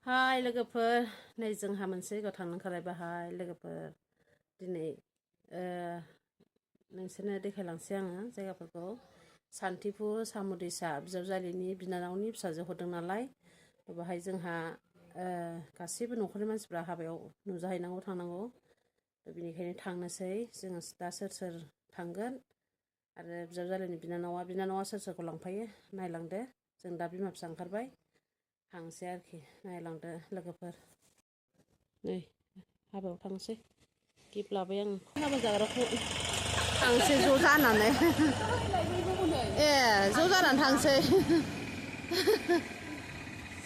हाय लोगोफोर नै जोंहा मोनसे जायगायाव थांनो ओंखारलायबाय लोगोफोर दिनै नोंसोरनो देखायलांसै आङो जायगाफोरखौ सान्तिपुर सामुदैसा बिजावजालिनि बिनानावनि फिसाजो हरदों नालाय बेहाय जोंहा गासैबो न'खरनि मानसिफ्रा हाबायाव नुजाहैनांगौ थांनांगौ बेनिखायनो थांनोसै जोङो दा सोर सोर थांगोन आरो बिजावजालिनि बिनानावा सोर सोरखौ लांफायो नायलांदो जों दा बिमा फिसा ओंखारबाय थांसै आरोखि नायलांदो लोगोफोर नै हाबायाव थांसै गिफ्ट लाबाय आं हाबा जाग्राखौ थांसै ज' जानानै ज' जानानै थांसै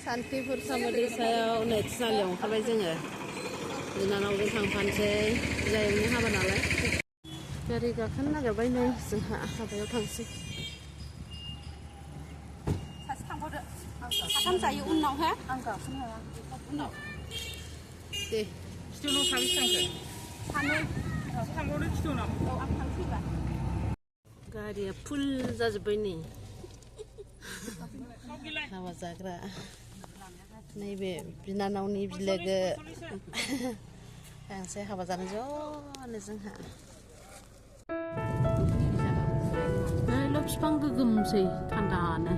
सान्तिपुर सामुदैसायाव नै थिनालियाव ओंखारबाय जोङो बिनानावजों थांफानोसै बिजायनि हाबा नालाय गारि गाखोनो नागिरबाय नै जोंहा हाबायाव थांसै साथाम जायो उनाव हा आं गाखोनो हाया उनाव दे खिथौनाव साबेसे थांखो सानै थांबावदो खिथौनाव आं थांसैबा गारिया फुल जाजोब्बाय नै हाबा जाग्रा नैबे बिनानावनि बिलोगो थांसै हाबा जानो ज'नो जोंहा नैल' बिफां गोगोमसै थान्दानो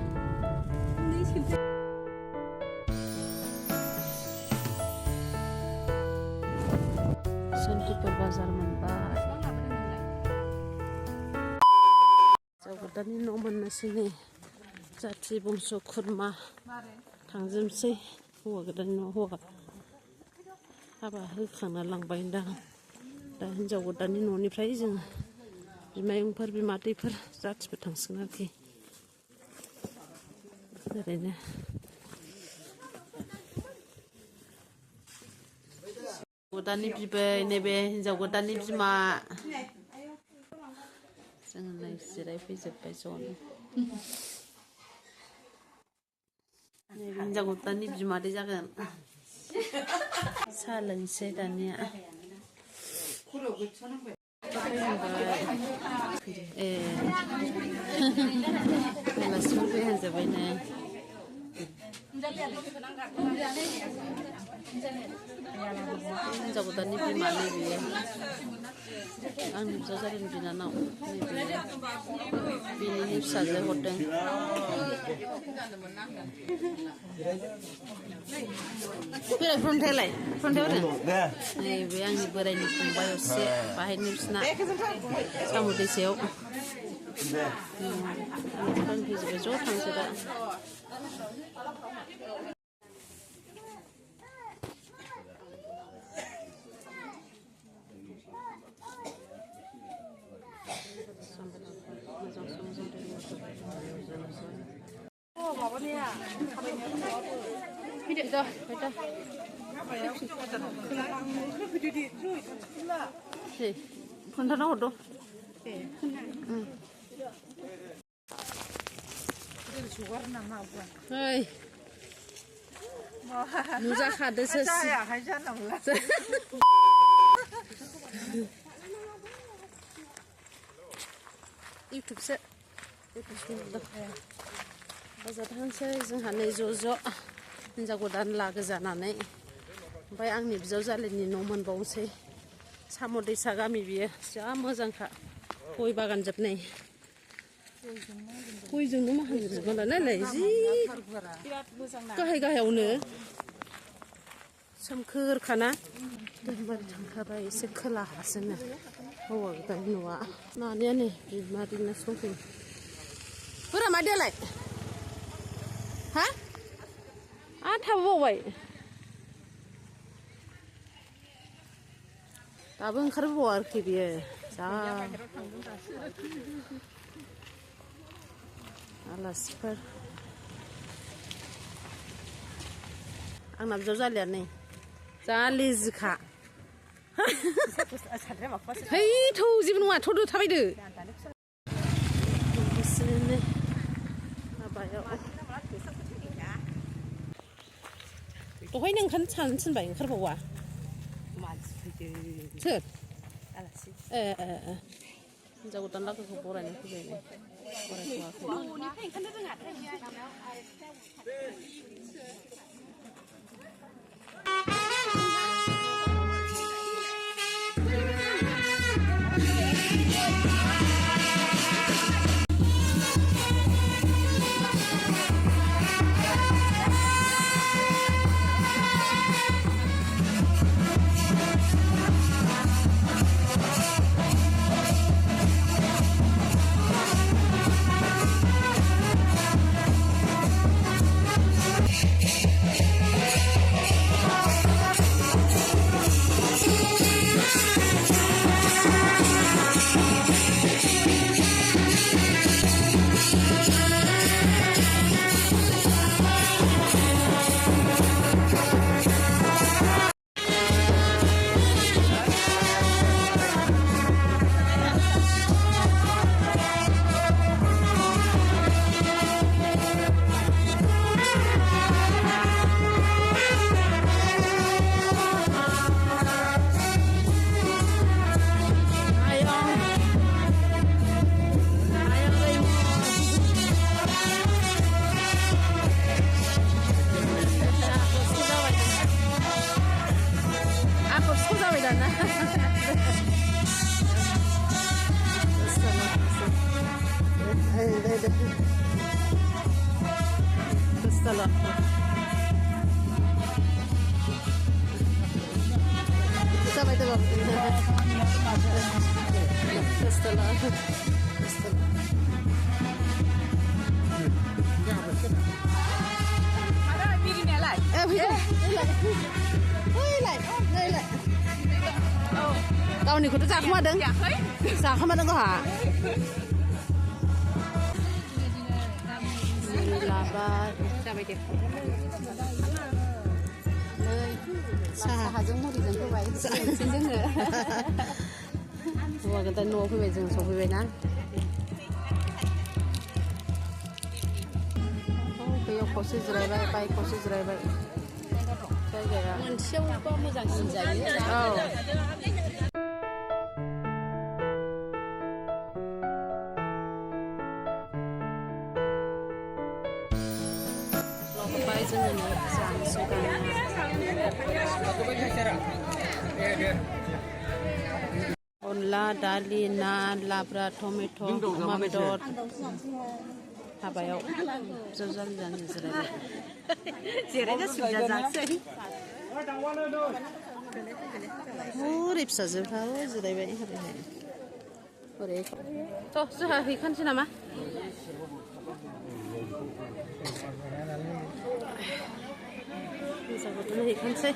सान्तिपुर बाजार मोनबाय हिन्जाव गोदाननि न' मोननोसै नै जाथि बंस' खुरमा थांजोबसै हौवा गोदाननि न' हौवा हाबा होखांना लांबाय दां दा हिन्जाव गोदाननि न'निफ्राय जों बिमायंफोर बिमादैफोर जाथिफोर थांसिगोन आरोखि ओरैनो गोदाननि बिबै नैबे हिन्जाव गोदाननि बिमा जोङो नै जिरायफैजोब्बाय ज'नो नैबे हिन्जाव गोदाननि बिमादै जागोन साहा लोंसै दानिया आलासिफोर फैहांजोब्बाय नै हिन्जाव गोदाननि बिमा नैबेयो आंनि बिजावजालिनि बिनानाव नैबेयो बिनिनि फिसाजो हरदों फैलाय फ्रन्टायाव नैबे आंनि बोरायनि फंबाय असे बाहायनो बिसिना सामुदैसायाव फैजोब्बाय ज' थांसै दा खोन्थाना हरद' नुजाखादोसो इउटुबसो बाजार थांसै जोंहा नै ज' हिन्जाव गोदान लागो जानानै ओमफ्राय आंनि बिजावजालिनि न' मोनबावनोसै सामुदैसा गामि बियो जा मोजांखा गय बागान जोबनाय गयजोंनो माहाजोबगोन नालाय जि गाहायावनो सोमखोरखाना दोनबाय थांखाबाय एसे खोलाहासोनो हौवा गोदाननि न'आ नानिया नै बिमादैना संफैयो बोरा मादैयालाय हा थाबोबावबाय दाबो ओंखारबोबावा आरोखि बियो जा आलासिफोर आंना बिजावजालिया नै जा लेजिखा है थौ जेबो नङा थ'दो थाबायदो बिसोरनो हाबायाव दहायनो ओंखारनो सानो थिनबाय ओंखारबावा सोर आलासि हिन्जाव गोदान लागोखौ बरायनो फैबाय बरायथ'वाखै Setelah sampai itu setelah Ada miri ni lại. lại kau ni kudu cak madeng cak madeng kau ha labat Sampai dia. 사하정 머리는 그 와이 진정을 와 근데 너 그왜 좀 소비왜나 그요 코스 드라이버 바이 코스 드라이버 저기야 시험 무장 진짜요 baik jangan suka Onla, dali, naan, labra, tomato, oma bedor. Habayaw. Zazal dan Israel. Ziranya sudah zaksai. Urip saja, kau Israel ini hari. Urip. Toh, sudah ikan sih nama. Bisa betul ikan sih.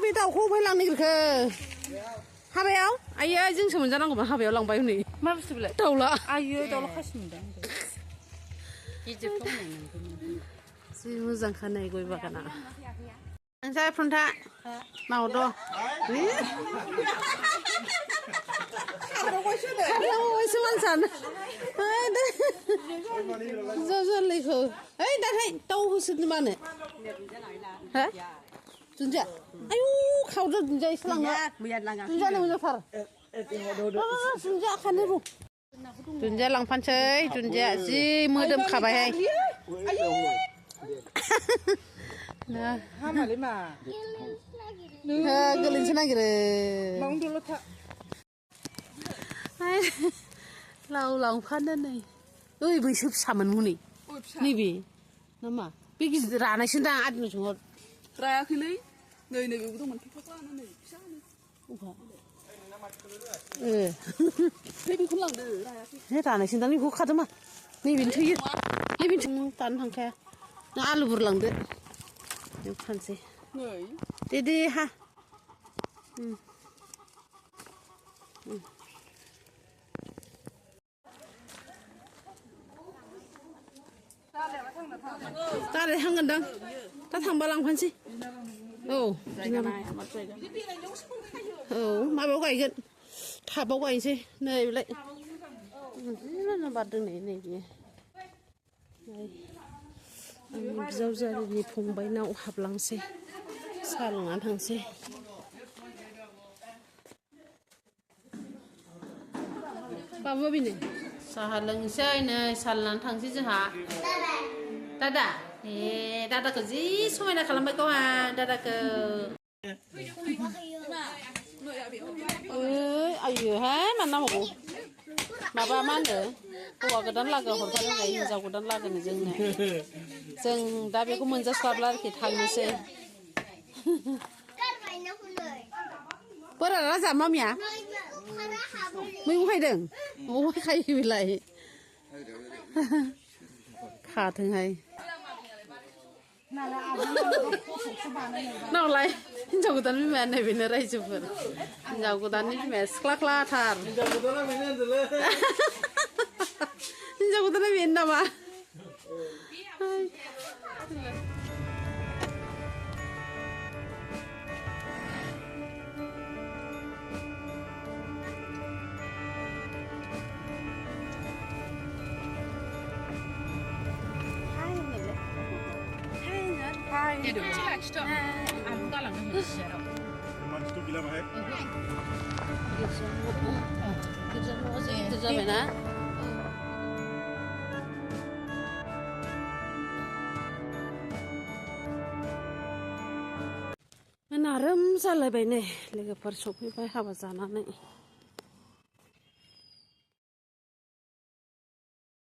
Bê đào khô phải làm này kìa. 하베요? 아예 지금 먼저는 거만 하베요 랑바요 니. Maksudnya. 더울라. Ayo, dah lekasnya. 이제 봄에는 그냥. 지금 잠깐 이거 입어가나. 안사 프론타. 나오도. 니? 하라고 있으면 산. 아, 네. 저절리고. 에이, 나 해. 또 후스드 만에. 해? 진짜. 아유, 가오도 진짜 있을랑가. 진짜는 먼저 팔아. 아, 진짜 가네로. 준자 랑판chơi 준자 gì mưa đâm khả bài hay Hama lima. cái linh xin kìa Mong dulu tak. lâu lòng phan đây này ơi bây sụp sầm mình nè nè bị nó mà biết cái ra này xin ra ăn được chưa Raya kini. Người này cũng mình thích quá nó này. ừ Thế bị khốn lòng được raya. thế ra này xin ra đi hút khát mà nè bình thuy nè bình thuy tan thằng kia nó ăn lụt lần đấy nếu phan gì Người. đi đi ha ta để hăng gần đâu ta thằng ba lăng phan gì ồ mà bảo quậy gần thả bảo quậy gì này lại nó bắt được này kìa này dâu ra đi phùng bay nậu hạp lăng xe xa lăng ăn thằng xe bà vợ bên này xa lăng xe này xa lăng thằng xe chứ hả Dada, dada ke gì? Semua nak kalau mereka dada ke. Ayo, mana mau? Maba mana? Kau ke dan laga, kau kan lagi jauh ke dan laga ni jeng ni. Jeng, tapi aku menjas kablar kita hang se. Pernah rasa mam ya? Mui hai deng, mui hai bilai. खाथोंहाय नालाय आब'नाबो खस'सो बानायनाय नावलाय हिनजाव गोदान बिमाया नैबेनो रायजोफोर हिनजाव गोदाननि बिमाया सिख्लाख्लाथार हिनजाव गोदाना बेनो नामा आलु गालांनो मोनसे सियाराव मानसिथ' गैला बाहाय गिदिर जाबायना नारोम जालायबाय नै लोगोफोर सफैबाय हाबा जानानै